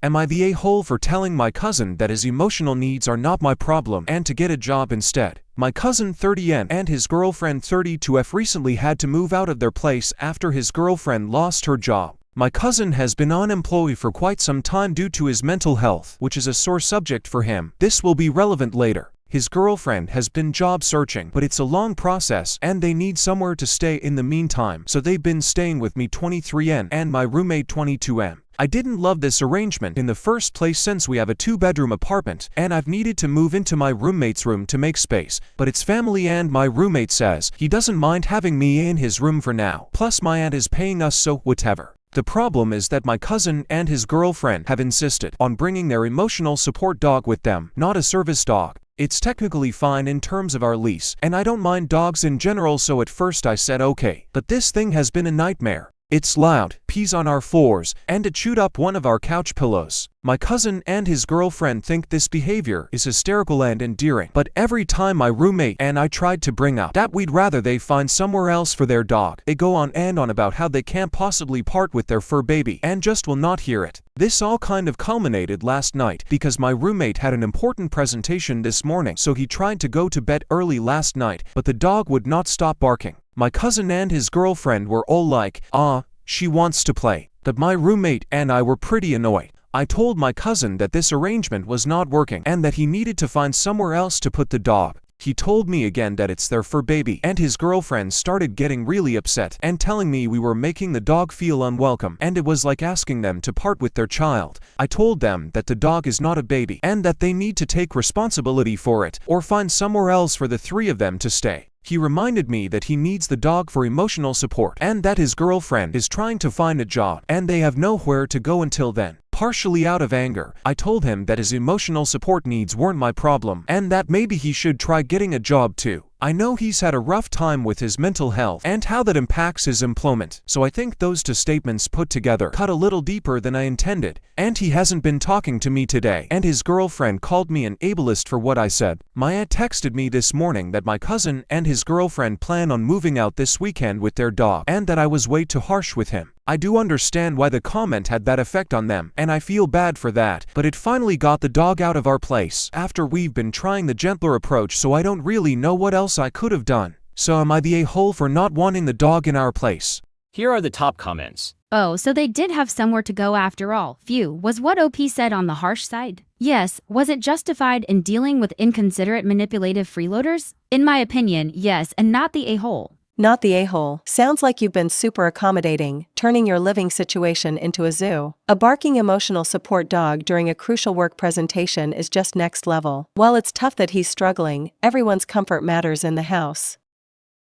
Am I the a-hole for telling my cousin that his emotional needs are not my problem and to get a job instead? My cousin 30N and his girlfriend 32F recently had to move out of their place after his girlfriend lost her job. My cousin has been unemployed for quite some time due to his mental health, which is a sore subject for him. This will be relevant later. His girlfriend has been job searching, but it's a long process and they need somewhere to stay in the meantime, so they've been staying with me 23N and my roommate 22M. I didn't love this arrangement in the first place since we have a 2-bedroom apartment and I've needed to move into my roommate's room to make space, but it's family and my roommate says he doesn't mind having me in his room for now. Plus my aunt is paying us, so whatever. The problem is that my cousin and his girlfriend have insisted on bringing their emotional support dog with them, not a service dog. It's technically fine in terms of our lease, and I don't mind dogs in general, so at first I said okay, but this thing has been a nightmare. It's loud, pees on our floors, and it chewed up one of our couch pillows. My cousin and his girlfriend think this behavior is hysterical and endearing, but every time my roommate and I tried to bring up that we'd rather they find somewhere else for their dog, they go on and on about how they can't possibly part with their fur baby and just will not hear it. This all kind of culminated last night because my roommate had an important presentation this morning, so he tried to go to bed early last night, but the dog would not stop barking. My cousin and his girlfriend were all like, she wants to play. But my roommate and I were pretty annoyed. I told my cousin that this arrangement was not working and that he needed to find somewhere else to put the dog. He told me again that it's their fur baby, and his girlfriend started getting really upset and telling me we were making the dog feel unwelcome and it was like asking them to part with their child. I told them that the dog is not a baby and that they need to take responsibility for it or find somewhere else for the 3 of them to stay. He reminded me that he needs the dog for emotional support and that his girlfriend is trying to find a job and they have nowhere to go until then. Partially out of anger, I told him that his emotional support needs weren't my problem and that maybe he should try getting a job too. I know he's had a rough time with his mental health and how that impacts his employment, so I think those 2 statements put together cut a little deeper than I intended, and he hasn't been talking to me today, and his girlfriend called me an ableist for what I said. My aunt texted me this morning that my cousin and his girlfriend plan on moving out this weekend with their dog and that I was way too harsh with him. I do understand why the comment had that effect on them, and I feel bad for that, but it finally got the dog out of our place after we've been trying the gentler approach, so I don't really know what else I could have done. So am I the a-hole for not wanting the dog in our place? Here are the top comments. Oh, so they did have somewhere to go after all. Phew, was what OP said on the harsh side? Yes, was it justified in dealing with inconsiderate manipulative freeloaders? In my opinion, yes, and not the a-hole. Not the a-hole. Sounds like you've been super accommodating, turning your living situation into a zoo. A barking emotional support dog during a crucial work presentation is just next level. While it's tough that he's struggling, everyone's comfort matters in the house.